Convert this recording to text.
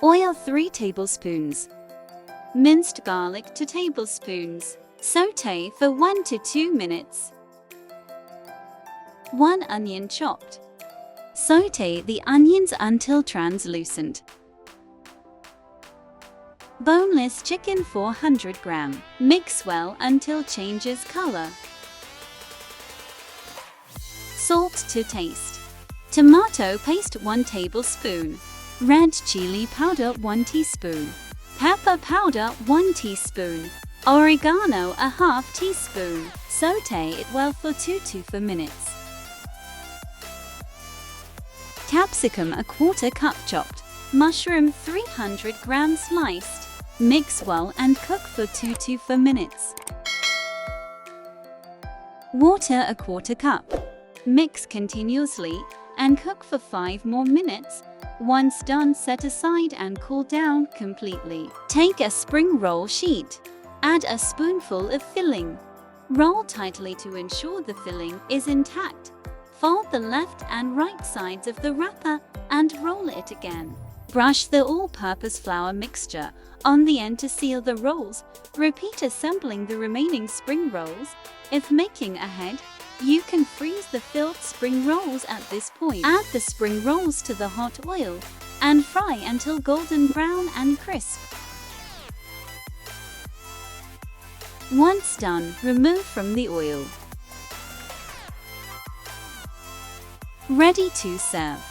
Oil 3 tablespoons. Minced garlic 2 tablespoons. Sauté for 1 to 2 minutes. 1 onion chopped. Sauté the onions until translucent. Boneless chicken 400 gram. Mix well until changes color. Salt to taste. Tomato paste 1 tablespoon. Red chili powder 1 teaspoon. Pepper powder 1 teaspoon. Oregano a half teaspoon. Sauté it well for 2 to 4 minutes. Capsicum a quarter cup chopped. Mushroom 300 grams sliced. Mix well and cook for 2 to 4 minutes. Water a quarter cup. Mix continuously and cook for 5 more minutes. Once done, set aside and cool down completely. Take a spring roll sheet. Add a spoonful of filling. Roll tightly to ensure the filling is intact. Fold the left and right sides of the wrapper and roll it again. Brush the all-purpose flour mixture on the end to seal the rolls. Repeat assembling the remaining spring rolls. If making ahead, you can freeze the filled spring rolls at this point. Add the spring rolls to the hot oil and fry until golden brown and crisp. Once done, remove from the oil. Ready to serve.